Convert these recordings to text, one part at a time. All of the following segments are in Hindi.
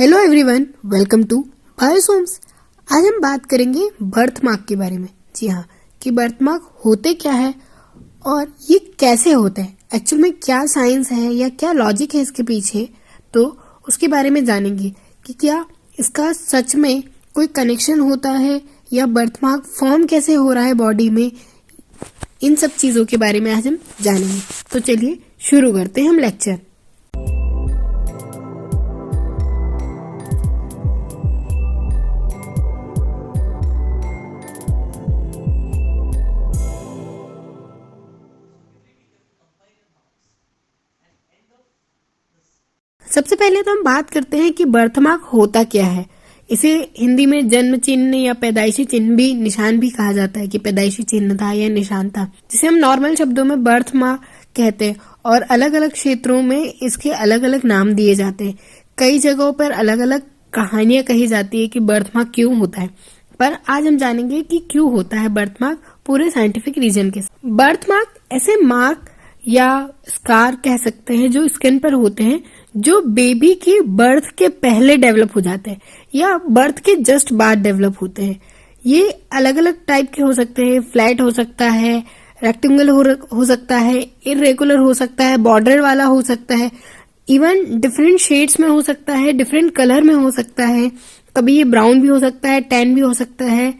Hello everyone, welcome to Biosomes. आज हम बात करेंगे बर्थ मार्क के बारे में। जी हाँ, कि बर्थ मार्क होते क्या है और ये कैसे होते हैं, एक्चुअल में क्या साइंस है या क्या लॉजिक है इसके पीछे, तो उसके बारे में जानेंगे कि क्या इसका सच में कोई कनेक्शन होता है या बर्थ मार्क फॉर्म कैसे हो रहा है बॉडी में। इन सब चीजों के बारे में आज हम जानेंगे। तो चलिए शुरू करते हैं हम लेक्चर। सबसे पहले तो हम बात करते हैं कि बर्थ मार्क होता क्या है। इसे हिंदी में जन्म चिन्ह या पैदाइशी चिन्ह भी, निशान भी कहा जाता है कि पैदाइशी चिन्ह था या निशान था, जिसे हम नॉर्मल शब्दों में बर्थ मार्क कहते हैं। और अलग अलग क्षेत्रों में इसके अलग अलग नाम दिए जाते हैं। कई जगहों पर अलग अलग कहानियां कही जाती है कि बर्थ मार्क क्यों होता है, पर आज हम जानेंगे कि क्यों होता है बर्थ मार्क पूरे साइंटिफिक रीजन के साथ। बर्थ मार्क ऐसे मार्क या स्कार कह सकते हैं जो स्किन पर होते हैं, जो बेबी की बर्थ के पहले डेवलप हो जाते हैं या बर्थ के जस्ट बाद डेवलप होते हैं। ये अलग अलग टाइप के हो सकते हैं। फ्लैट हो सकता है, रेक्टेंगल हो सकता है, इरेगुलर हो सकता है, बॉर्डर वाला हो सकता है, इवन डिफरेंट शेड्स में हो सकता है, डिफरेंट कलर में हो सकता है। कभी ये ब्राउन भी हो सकता है, टैन भी हो सकता है,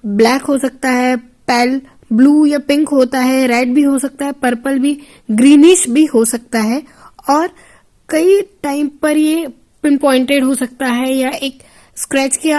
ब्लैक हो सकता है, पेल ब्लू या पिंक होता है, रेड भी हो सकता है, पर्पल भी, ग्रीनिश भी हो सकता है। और कई टाइम पर ये पिन पॉइंटेड हो सकता है या एक स्क्रैच के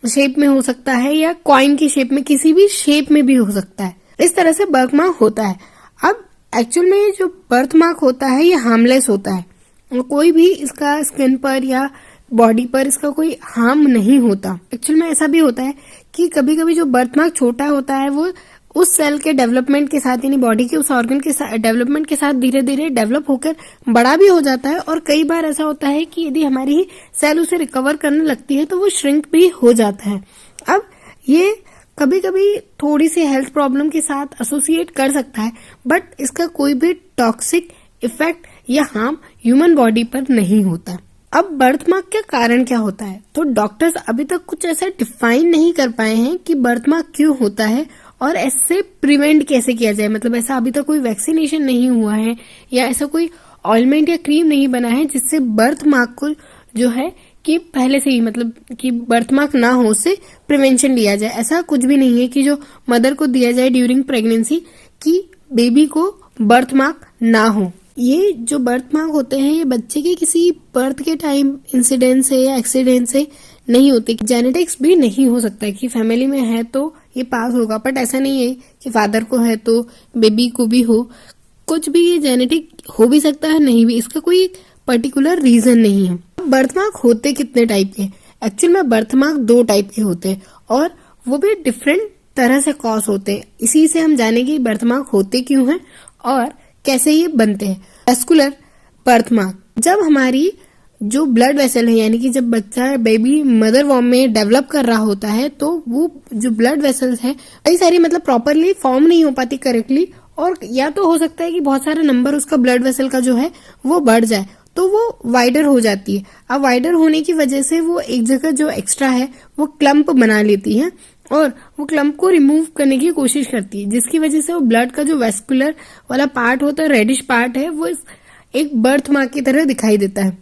शेप में हो सकता है या कॉइन की शेप में, किसी भी शेप में भी हो सकता है। इस तरह से बर्थ मार्क होता है। अब एक्चुअल में ये जो बर्थ मार्क होता है ये हार्मलेस होता है। कोई भी इसका स्किन पर या बॉडी पर इसका कोई हार्म नहीं होता। एक्चुअल में ऐसा भी होता है कि कभी कभी जो बर्थ मार्क छोटा होता है वो उस सेल के डेवलपमेंट के साथ, यानी बॉडी के उस ऑर्गन के डेवलपमेंट के साथ धीरे धीरे डेवलप होकर बड़ा भी हो जाता है। और कई बार ऐसा होता है कि यदि हमारी सेल उसे रिकवर करने लगती है तो वो श्रिंक भी हो जाता है। अब ये कभी कभी थोड़ी सी हेल्थ प्रॉब्लम के साथ एसोसिएट कर सकता है, बट इसका कोई भी टॉक्सिक इफेक्ट या हार्म ह्यूमन बॉडी पर नहीं होता। अब बर्थ मार्क का कारण क्या होता है, तो डॉक्टर्स अभी तक कुछ ऐसा डिफाइन नहीं कर पाए हैं कि बर्थ मार्क क्यों होता है और ऐसे प्रिवेंट कैसे किया जाए। मतलब ऐसा अभी तक कोई वैक्सीनेशन नहीं हुआ है या ऐसा कोई ऑइलमेंट या क्रीम नहीं बना है जिससे बर्थ मार्क को जो है कि पहले से ही, मतलब कि बर्थ मार्क ना हो उससे प्रिवेंशन लिया जाए। ऐसा कुछ भी नहीं है कि जो मदर को दिया जाए ड्यूरिंग प्रेगनेंसी कि बेबी को बर्थ मार्क ना हो। ये जो बर्थ मार्क होते हैं ये बच्चे के किसी बर्थ के टाइम इंसिडेंट से या एक्सीडेंट से नहीं होते। जेनेटिक्स भी नहीं हो सकता है कि फैमिली में है तो ये पास होगा, बट ऐसा नहीं है कि फादर को है तो बेबी को भी हो। कुछ भी ये जेनेटिक हो भी सकता है, नहीं भी, इसका कोई पर्टिकुलर रीजन नहीं है। बर्थ मार्क होते कितने टाइप के? एक्चुअल में बर्थ मार्क 2 टाइप के होते हैं और वो भी डिफरेंट तरह से कॉज होते हैं। इसी से हम जानेंगे बर्थ मार्क होते क्यों हैं और कैसे ये बनते हैं। वेस्कुलर बर्थ मार्क, जब हमारी जो ब्लड वेसल है, यानी कि जब बच्चा बेबी मदर वॉर्म में डेवलप कर रहा होता है तो वो जो ब्लड वेसल्स है कई सारी मतलब प्रॉपरली फॉर्म नहीं हो पाती करेक्टली, और या तो हो सकता है कि बहुत सारे नंबर उसका ब्लड वेसल का जो है वो बढ़ जाए तो वो वाइडर हो जाती है। अब वाइडर होने की वजह से वो एक जगह जो एक्स्ट्रा है वो क्लम्प बना लेती है और वो क्लम्प को रिमूव करने की कोशिश करती है, जिसकी वजह से वो ब्लड का जो वेस्कुलर वाला पार्ट होता है, रेडिश पार्ट है, वो एक बर्थ मार्क की तरह दिखाई देता है।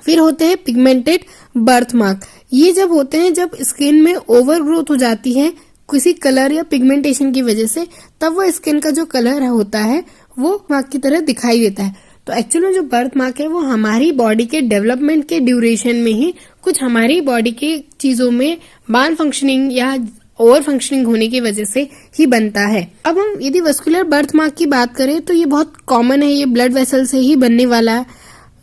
फिर होते हैं पिगमेंटेड बर्थ मार्क। ये जब होते हैं जब स्किन में ओवर ग्रोथ हो जाती है किसी कलर या पिगमेंटेशन की वजह से, तब वो स्किन का जो कलर होता है वो मार्क की तरह दिखाई देता है। तो एक्चुअली में जो बर्थ मार्क है वो हमारी बॉडी के डेवलपमेंट के ड्यूरेशन में ही कुछ हमारी बॉडी के चीजों में माल फंक्शनिंग या ओवर फंक्शनिंग होने की वजह से ही बनता है। अब हम यदि वेस्कुलर बर्थ मार्क की बात करें तो ये बहुत कॉमन है। ये ब्लड वेसल से ही बनने वाला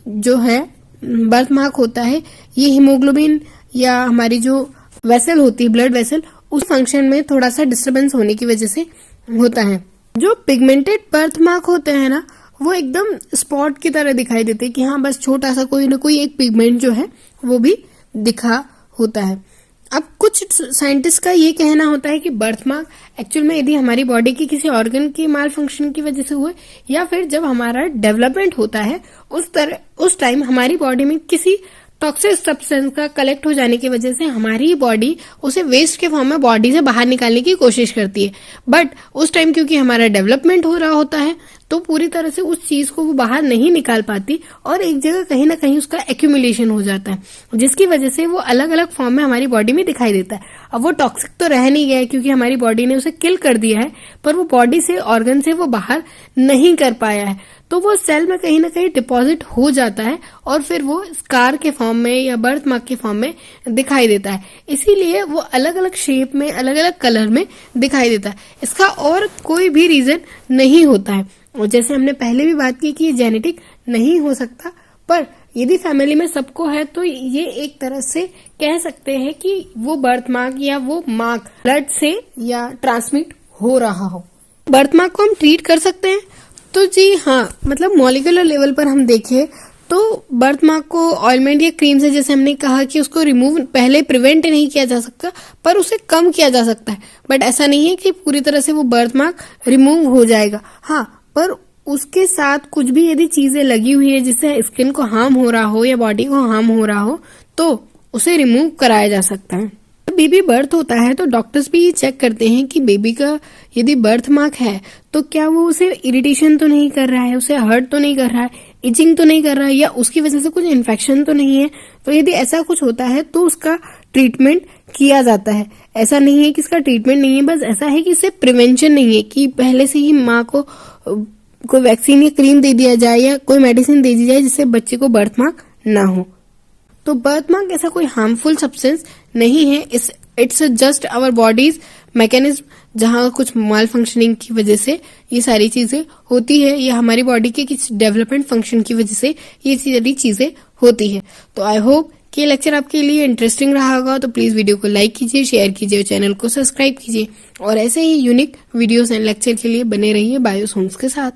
जो है बर्थ मार्क होता है। ये हीमोग्लोबिन या हमारी जो वेसल होती है, ब्लड वेसल, उस फंक्शन में थोड़ा सा डिस्टरबेंस होने की वजह से होता है। जो पिगमेंटेड बर्थ मार्क होते हैं ना, वो एकदम स्पॉट की तरह दिखाई देते हैं कि हाँ बस छोटा सा कोई ना कोई एक पिगमेंट जो है वो भी दिखा होता है। अब कुछ साइंटिस्ट का ये कहना होता है कि बर्थ मार्क एक्चुअल में यदि हमारी बॉडी के किसी ऑर्गन के माल फंक्शन की वजह से हुए या फिर जब हमारा डेवलपमेंट होता है उस टाइम हमारी बॉडी में किसी टॉक्सिक सब्सटेंस का कलेक्ट हो जाने की वजह से हमारी बॉडी उसे वेस्ट के फॉर्म में बॉडी से बाहर निकालने की कोशिश करती है, बट उस टाइम क्योंकि हमारा डेवलपमेंट हो रहा होता है तो पूरी तरह से उस चीज को वो बाहर नहीं निकाल पाती और एक जगह कहीं ना कहीं उसका एक्यूमुलेशन हो जाता है, जिसकी वजह से वो अलग अलग फॉर्म में हमारी बॉडी में दिखाई देता है। अब वो टॉक्सिक तो रह नहीं गया है क्योंकि हमारी बॉडी ने उसे किल कर दिया है, पर वो बॉडी से ऑर्गन से वो बाहर नहीं कर पाया है, तो वो सेल में कहीं ना कहीं डिपॉजिट हो जाता है और फिर वो स्कार के फॉर्म में या बर्थ मार्क के फॉर्म में दिखाई देता है। इसीलिए वो अलग अलग शेप में, अलग अलग कलर में दिखाई देता है। इसका और कोई भी रीजन नहीं होता है। और जैसे हमने पहले भी बात की कि ये जेनेटिक नहीं हो सकता, पर यदि फैमिली में सबको है तो ये एक तरह से कह सकते हैं कि वो बर्थ मार्क या वो मार्क ब्लड से या ट्रांसमिट हो रहा हो। बर्थ मार्क को हम ट्रीट कर सकते हैं तो जी हाँ, मतलब मॉलिक्यूलर लेवल पर हम देखें तो बर्थ मार्क को ऑइलमेंट या क्रीम से, जैसे हमने कहा कि उसको रिमूव पहले प्रिवेंट नहीं किया जा सकता पर उसे कम किया जा सकता है, बट ऐसा नहीं है कि पूरी तरह से वो बर्थ मार्क रिमूव हो जाएगा। हाँ, पर उसके साथ कुछ भी यदि चीजें लगी हुई है जिससे स्किन को हार्म हो रहा हो या बॉडी को हार्म हो रहा हो तो उसे रिमूव कराया जा सकता है। बेबी बर्थ होता है तो डॉक्टर्स भी ये चेक करते हैं कि बेबी का यदि बर्थ मार्क है तो क्या वो उसे इरिटेशन तो नहीं कर रहा है, उसे हर्ट तो नहीं कर रहा है, इचिंग तो नहीं कर रहा है, या उसकी वजह से कुछ इन्फेक्शन तो नहीं है। तो यदि ऐसा कुछ होता है तो उसका ट्रीटमेंट किया जाता है। ऐसा नहीं है कि इसका ट्रीटमेंट नहीं है, बस ऐसा है कि इससे प्रिवेंशन नहीं है कि पहले से ही माँ को कोई वैक्सीन या क्रीम दे दिया जाए या कोई मेडिसिन दे दी जाए जिससे बच्चे को बर्थ मार्क ना हो। तो बर्थ मार्क ऐसा कोई हार्मफुल सब्सटेंस नहीं है, it's just our body's mechanism जहां कुछ माल फंक्शनिंग की वजह से ये सारी चीजें होती है, या हमारी बॉडी के किसी डेवलपमेंट फंक्शन की वजह से ये सारी चीजें होती है। तो आई होप कि ये लेक्चर आपके लिए इंटरेस्टिंग रहा होगा। तो प्लीज वीडियो को लाइक कीजिए, शेयर कीजिए और चैनल को सब्सक्राइब कीजिए और ऐसे ही यूनिक वीडियोस एंड लेक्चर के लिए बने रहिए बायोस होम्स के साथ।